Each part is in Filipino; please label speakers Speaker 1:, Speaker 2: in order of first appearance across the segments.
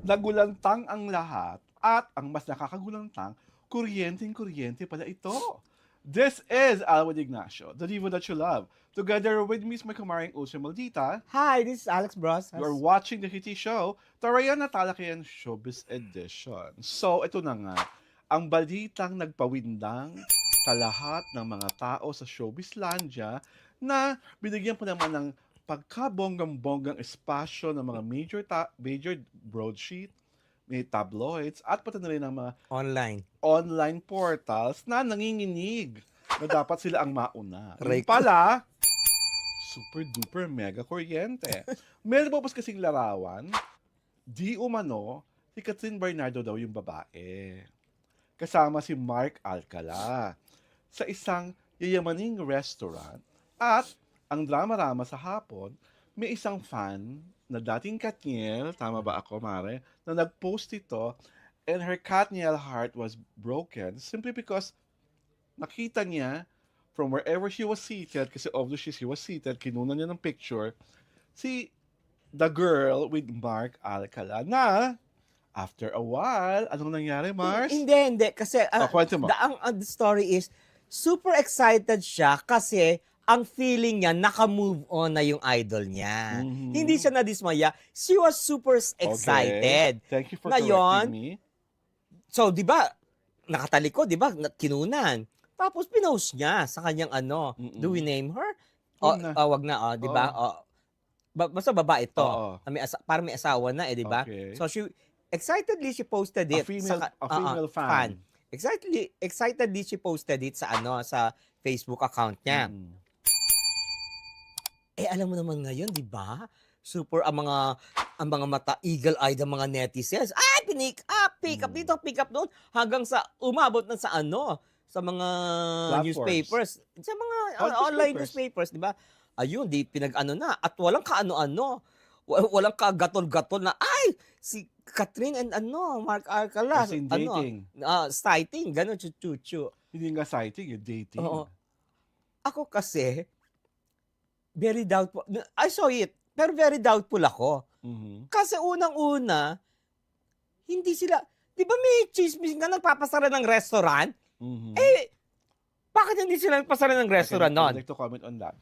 Speaker 1: Nagulantang ang lahat at ang mas nakakagulantang, kuryenteng-kuryente pala ito. This is Alwin Ignacio, the diva that you love. Together with Miss Kumaring Ulsa Maldita,
Speaker 2: Hi, this is Alex Bros.
Speaker 1: you are watching the Hitty Show, Tarayan na Talakayan Showbiz Edition. So, ito na nga, ang balitang nagpawindang sa lahat ng mga tao sa Showbizlandia na binigyan po naman ng pagkabonggang-bonggang espasyo ng mga major broadsheet, may tabloids, at pati na rin ng mga online portals na nanginginig na dapat sila ang mauna. Yung pala, super duper mega kuryente. Meron po kasing larawan, di umano, si Catherine Bernardo daw yung babae. Kasama si Mark Alcala sa isang yayamaning restaurant at ang drama-rama sa hapon, may isang fan na dating Katniel, tama ba ako, Mare, na nag-post ito and her Katniel heart was broken simply because nakita niya from wherever she was seated, kasi obviously she was seated, kinunan niya ng picture, si the girl with Mark Alcala na after a while, anong nangyari, Mars?
Speaker 2: Hindi. Kasi
Speaker 1: kwento mo.
Speaker 2: the story is, super excited siya kasi ang feeling niya, naka-move on na yung idol niya.
Speaker 1: Mhm.
Speaker 2: Hindi siya nadismaya. She was super excited.
Speaker 1: Okay. Thank you for
Speaker 2: Ngayon,
Speaker 1: correcting me.
Speaker 2: So, di ba, nakatalikod, di ba, kinunan. Tapos, pinost niya sa kanyang do we name her?
Speaker 1: Wag na.
Speaker 2: Wag na, di ba? Basta babae ito.
Speaker 1: Oo.
Speaker 2: Parang may asawa na, di ba?
Speaker 1: Okay.
Speaker 2: So, excitedly, she posted it.
Speaker 1: A female fan.
Speaker 2: Excitedly, she posted it sa sa Facebook account niya. Alam mo naman ngayon, di ba? Super ang mga mata, eagle-eyed ang mga netizens. Ay, pick up dito, pick up doon. Hanggang sa umabot na sa sa mga
Speaker 1: Platforms.
Speaker 2: newspapers. Sa mga online newspapers, di ba? Ayun, di pinag-ano na. At walang kaano-ano. Walang kagatol-gatol na, ay, si Catherine and Mark Alcala.
Speaker 1: As in dating.
Speaker 2: Sighting, gano'n, chuchu.
Speaker 1: Hindi nga sighting, yung dating.
Speaker 2: Oo. Ako kasi, very doubtful. I saw it, pero very doubtful ako.
Speaker 1: Mhm.
Speaker 2: Kasi unang-una, hindi sila, di ba may chismis nga nagpapasara ng restaurant?
Speaker 1: Mhm.
Speaker 2: Bakit hindi sila nagpasara ng restaurant
Speaker 1: I
Speaker 2: nun?
Speaker 1: like to comment on that.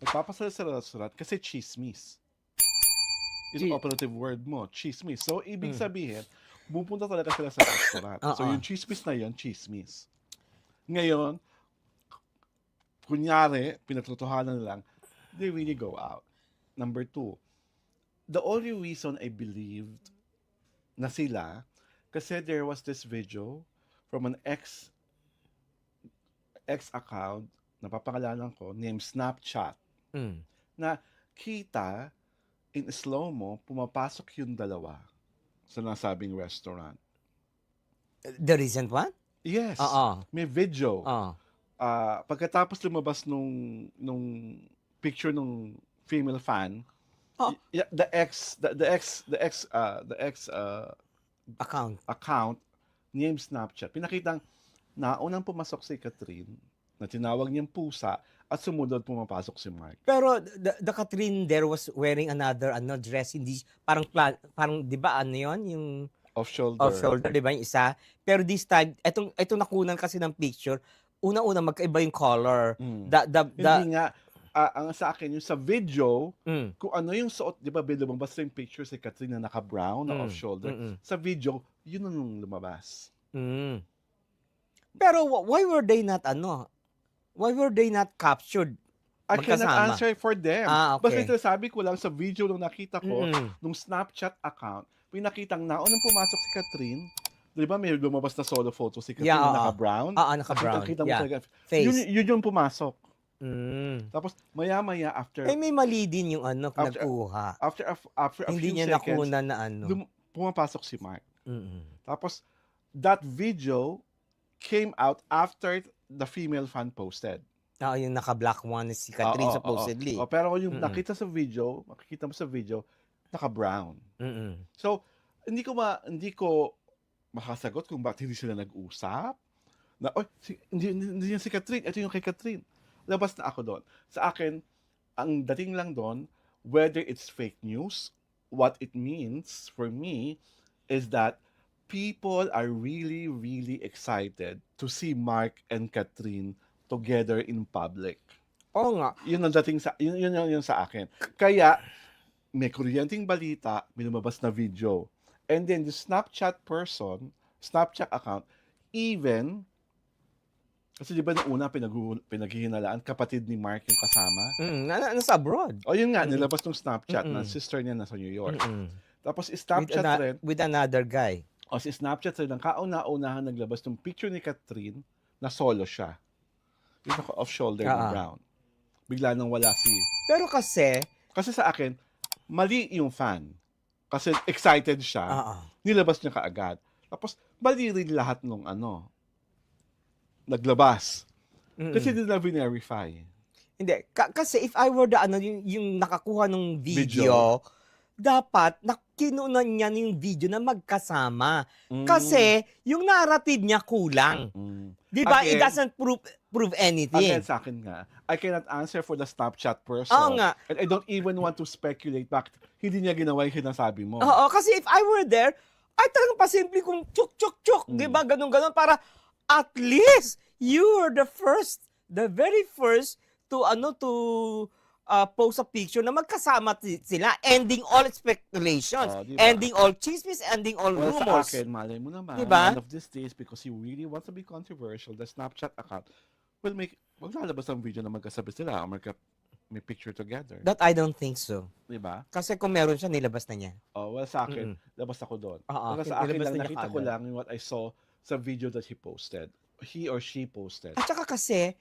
Speaker 1: Nagpapasal sa restaurant kasi chismis. Yung operative word mo, chismis. So, ibig sabihin, pupunta talaga sila sa restaurant. So, yung chismis na yun, chismis. Ngayon, kunyari, pinatotohanan lang, they really go out. Number 2, the only reason I believed na sila, kasi there was this video from an ex account, na papangalanan ko, named Snapchat, na kita, in slow-mo, pumapasok yung dalawa sa nasabing restaurant.
Speaker 2: The recent one?
Speaker 1: Yes. May video. Pagkatapos lumabas nung picture nung female fan, the ex account named Snapchat, pinakitang naunang pumasok si Catherine na tinawag niyang pusa at sumunod pumapasok si Mark.
Speaker 2: Pero the Catherine there was wearing another dress, hindi parang 'di ba yun, yung off-shoulder, 'di ba yung isa? Pero this time, etong nakunan kasi ng picture, una-una magkaiba yung color.
Speaker 1: Hindi nga, ang sa akin, yung sa video, kung ano yung suot, di ba, lumabas yung picture si Catherine na naka-brown, na off-shoulder. Sa video, yun ang lumabas.
Speaker 2: Pero why were they not captured?
Speaker 1: I cannot answer for them.
Speaker 2: Okay.
Speaker 1: Basta sabi ko lang sa video nung nakita ko, nung Snapchat account, pinakitang naunang pumasok si Catherine, di ba may lumabas na solo photo si Catherine na naka-brown?
Speaker 2: Naka-brown.
Speaker 1: Nakita mo talaga.
Speaker 2: Face.
Speaker 1: Yun yung pumasok. Tapos, maya-maya after...
Speaker 2: may mali din yung nagkuha.
Speaker 1: After a
Speaker 2: Hindi
Speaker 1: few
Speaker 2: niya
Speaker 1: seconds,
Speaker 2: nakuna na
Speaker 1: pumapasok si Mark. Tapos, that video came out after the female fan posted.
Speaker 2: Yung naka-black one si Catherine supposedly.
Speaker 1: Pero yung nakita sa video, makikita mo sa video, naka-brown. So, hindi ko makasagot kung bakit hindi sila nag-usap. Na, hindi yan si Catherine. Ito yung kay Catherine. Labas na ako doon. Sa akin, ang dating lang doon, whether it's fake news, what it means for me, is that people are really, really excited to see Mark and Catherine together in public.
Speaker 2: Oo nga.
Speaker 1: Yun ang dating sa yun sa akin. Kaya may kuryenteng balita, may lumabas na video. And then the Snapchat account, even kasi di ba nung una pinaghihinalaan kapatid ni Mark yung kasama?
Speaker 2: Nasa abroad.
Speaker 1: O yun nga, nilabas ng Snapchat na sister niya nasa New York. Tapos Snapchat rin,
Speaker 2: With another guy.
Speaker 1: o si Snapchat rin, ang kauna-unahan naglabas ng picture ni Catherine na solo siya. Yung off-shoulder ni Brown. Bigla nang wala si...
Speaker 2: Pero kasi
Speaker 1: sa akin, mali yung fan. Kasi excited siya, nilabas niya kaagad. Tapos, mali rin lahat nung naglabas. Kasi hindi na verify.
Speaker 2: Hindi. Kasi if I were yung nakakuha ng video, dapat kinunan niya yung video na magkasama. Kasi yung narrative niya kulang. Di ba? It doesn't prove anything.
Speaker 1: Again, sa akin nga, I cannot answer for the Snapchat person.
Speaker 2: Oo nga.
Speaker 1: And I don't even want to speculate bakit hindi niya ginawa yung sinasabi mo.
Speaker 2: Oo, kasi if I were there, ay talagang pasimple kong chuk. Di ba? Ganun-ganun para at least you were the very first to post a picture na magkasama sila, ending all speculations,
Speaker 1: diba?
Speaker 2: ending all chismis, ending all rumors.
Speaker 1: Sa akin, malay mo naman,
Speaker 2: diba?
Speaker 1: one of these days, because he really wants to be controversial, the Snapchat account will maglalabas ang video na magkasabi sila, or may picture together.
Speaker 2: That I don't think so.
Speaker 1: Diba?
Speaker 2: Kasi kung meron siya, nilabas na niya.
Speaker 1: Well, sa akin, labas ako doon. Pero sa akin
Speaker 2: nilabas
Speaker 1: lang,
Speaker 2: na niya
Speaker 1: nakita ko
Speaker 2: kaagad.
Speaker 1: lang what I saw sa video that he or she posted.
Speaker 2: At saka kasi,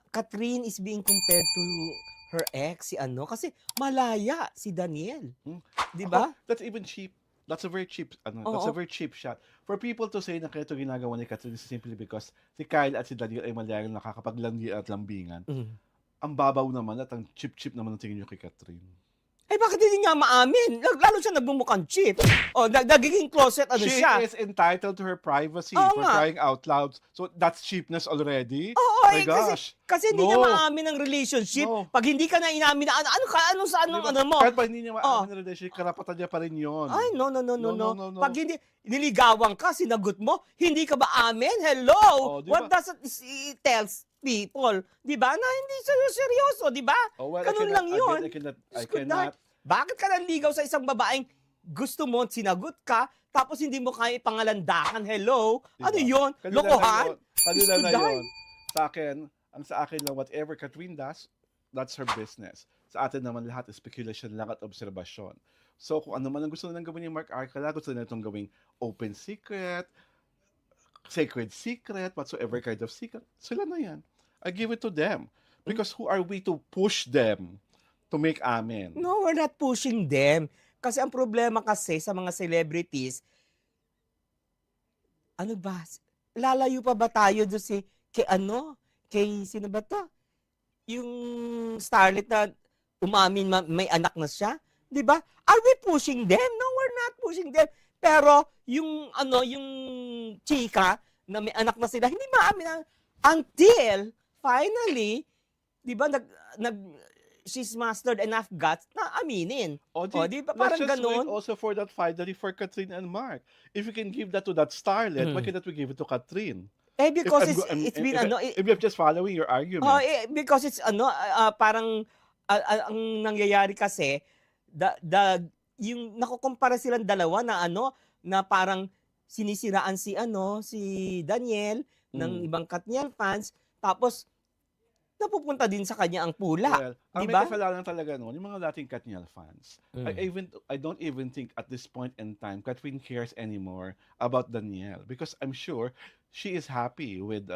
Speaker 2: Catherine is being compared to her ex, kasi malaya si Daniel. Di ba?
Speaker 1: That's even cheap. That's a very cheap, that's a very cheap shot. For people to say na kaya ito ginagawa ni Catherine is simply because si Kyle at si Daniel ay malayang nakakapaglandi at lambingan. Ang babaw naman at ang cheap naman ang tingin nyo kay Catherine.
Speaker 2: Eh bakit hindi nga maamin? Lalo siya nagbumukang cheap. Nagiging closet siya.
Speaker 1: She is entitled to her privacy for crying out loud. So that's cheapness already?
Speaker 2: My gosh. Kasi hindi niya maamin ang relationship. Pag hindi ka na inamin na ano mo.
Speaker 1: Kahit pa hindi niya maamin ang relationship, karapatan niya pa rin yun.
Speaker 2: Ay, no. Pag hindi niligawan ka, sinagot mo, hindi ka ba amin? Hello?
Speaker 1: Diba?
Speaker 2: What does it tells people? Di ba? Na hindi seryoso, di ba? Ganun lang yun.
Speaker 1: I cannot.
Speaker 2: Bakit ka nanligaw sa isang babaeng gusto mo, sinagot ka, tapos hindi mo kaya ipangalandakan? Hello?
Speaker 1: Diba?
Speaker 2: Ano yun? Lokohan?
Speaker 1: Kanila na yun. Sa akin lang, whatever Catherine does, that's her business. Sa atin naman lahat, speculation lang at obserbasyon. So, kung ano man ang gusto nilang gawin ni Mark Arcala, gusto nila itong gawing open secret, sacred secret, whatsoever kind of secret, sila na yan. I give it to them. Because who are we to push them to make amen?
Speaker 2: No, we're not pushing them. Kasi ang problema kasi sa mga celebrities, lalayo pa ba tayo doon kay sino ba to? Yung starlet na umamin may anak na siya? Di ba? Are we pushing them? No, we're not pushing them. Pero yung chika na may anak na sila, hindi maamin until finally, di ba, she's mastered enough guts na aminin. Di ba? Parang
Speaker 1: let's just
Speaker 2: ganun.
Speaker 1: wait also for that finally for Catherine and Mark. If we can give that to that starlet, why cannot we give it to Catherine?
Speaker 2: Because it's been
Speaker 1: if you're just following your argument.
Speaker 2: Because it's parang ang nangyayari kasi yung nakukumpara silang dalawa na parang sinisiraan si Daniel ng ibang Katniel fans, tapos napupunta din sa kanya ang pula.
Speaker 1: Well, ang
Speaker 2: diba?
Speaker 1: may kasalanan talaga yung mga dating Katniel fans. I don't even think at this point in time Catherine cares anymore about Daniel, because I'm sure she is happy with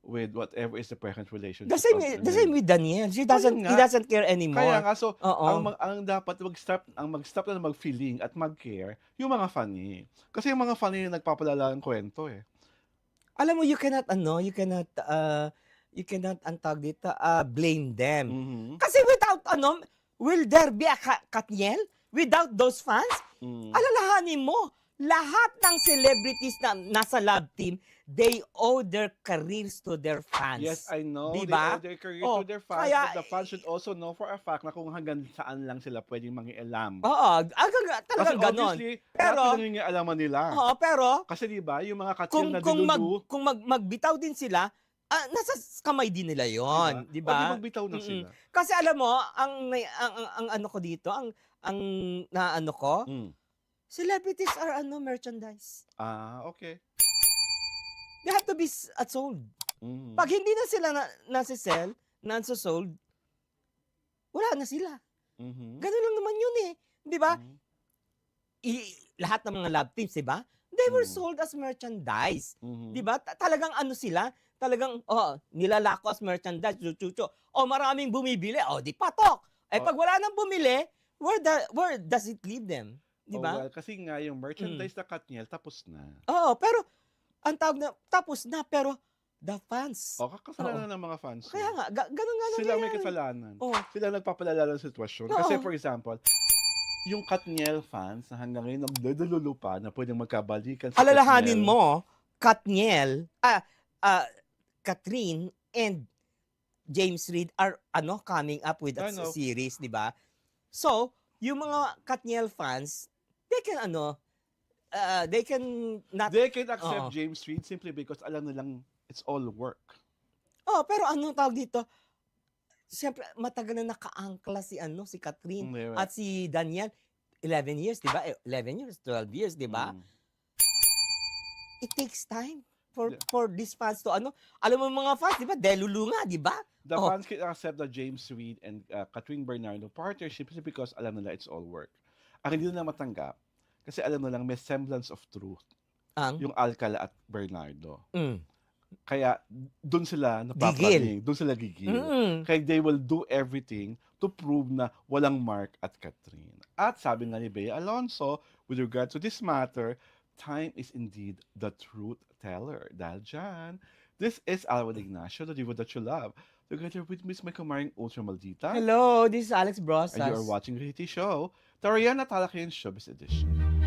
Speaker 1: whatever is the present relationship.
Speaker 2: The same with Daniel. He doesn't care anymore.
Speaker 1: Kaya nga, so, ang dapat mag-stop na mag-feeling at mag-care yung mga funny. Kasi yung mga funny yung nagpapalala ng kwento eh.
Speaker 2: Alam mo, you cannot antag dito, blame them. Kasi without, will there be a Katniel? Without those fans? Alalahanin mo, lahat ng celebrities na nasa love team, they owe their careers to their fans.
Speaker 1: Yes, I know.
Speaker 2: Di
Speaker 1: They
Speaker 2: ba?
Speaker 1: owe their career
Speaker 2: Oh,
Speaker 1: to their fans,
Speaker 2: kaya,
Speaker 1: but the fans should also know for a fact na kung hanggang saan lang sila pwedeng mangialam.
Speaker 2: oo,
Speaker 1: Kasi
Speaker 2: talagang ganon.
Speaker 1: obviously,
Speaker 2: Pero,
Speaker 1: lahat nangingialaman nila.
Speaker 2: oo, pero,
Speaker 1: Kasi di ba, yung mga katil na
Speaker 2: kung magbitaw din sila, nasa kamay din nila yon, di
Speaker 1: O di
Speaker 2: ba?
Speaker 1: magbitaw na sila.
Speaker 2: Kasi alam mo, ang ano ko dito, ang naano ko, celebrities are merchandise.
Speaker 1: Okay.
Speaker 2: They have to be sold. Pag hindi na sila nasa-sell, nasa-sold, wala na sila. Ganun lang naman yun eh. Di ba? Lahat ng mga love teams, di ba? They were sold as merchandise. Di ba? Talagang sila, talagang, nilalako as merchandise, chuchucho. Maraming bumibili, di patok. Pag wala nang bumili, where does it leave them? Di ba?
Speaker 1: Well, kasi nga yung merchandise na Katniel, tapos na.
Speaker 2: Pero, ang tawag na, tapos na, pero, the fans.
Speaker 1: Kasalanan ng mga fans.
Speaker 2: Kaya nga, ganun nga
Speaker 1: Sila may kasalanan. Sila nagpapalala ng sitwasyon. Kasi for example, yung Katniel fans na hanggang ngayon nagdadululo pa na pwedeng magkabalikan sa
Speaker 2: alalahanin mo, Katniel, Catherine and James Reid are coming up with a series, di ba? So, yung mga Katniel fans, they can they can not...
Speaker 1: They can accept James Reid simply because alam nilang it's all work.
Speaker 2: Pero tawag dito? Siyempre, matagal na naka-angkla si Catherine at si Daniel. 11 years, di ba? 11 years, 12 years, di ba? It takes time for these fans to alam mo mga fans, di ba? Delulu nga, di ba?
Speaker 1: The fans can accept the James Reid and Catherine Bernardo partnership simply because alam nila it's all work. Ang hindi nila matanggap, kasi alam nilang may semblance of truth. Yung Alcala at Bernardo. Kaya doon sila napapraning, doon sila gigil. Kaya they will do everything to prove na walang Mark at Catherine. At sabi nga ni Bea Alonso, with regard to this matter, time is indeed the truth teller. Dahil dyan, this is Alwin Ignacio, the diva that you love. Together with Miss May Kamaring Ultra Maldita.
Speaker 2: Hello, this is Alex Brosas.
Speaker 1: And you are watching Reality Show, the Rihanna Talakayan Showbiz Edition.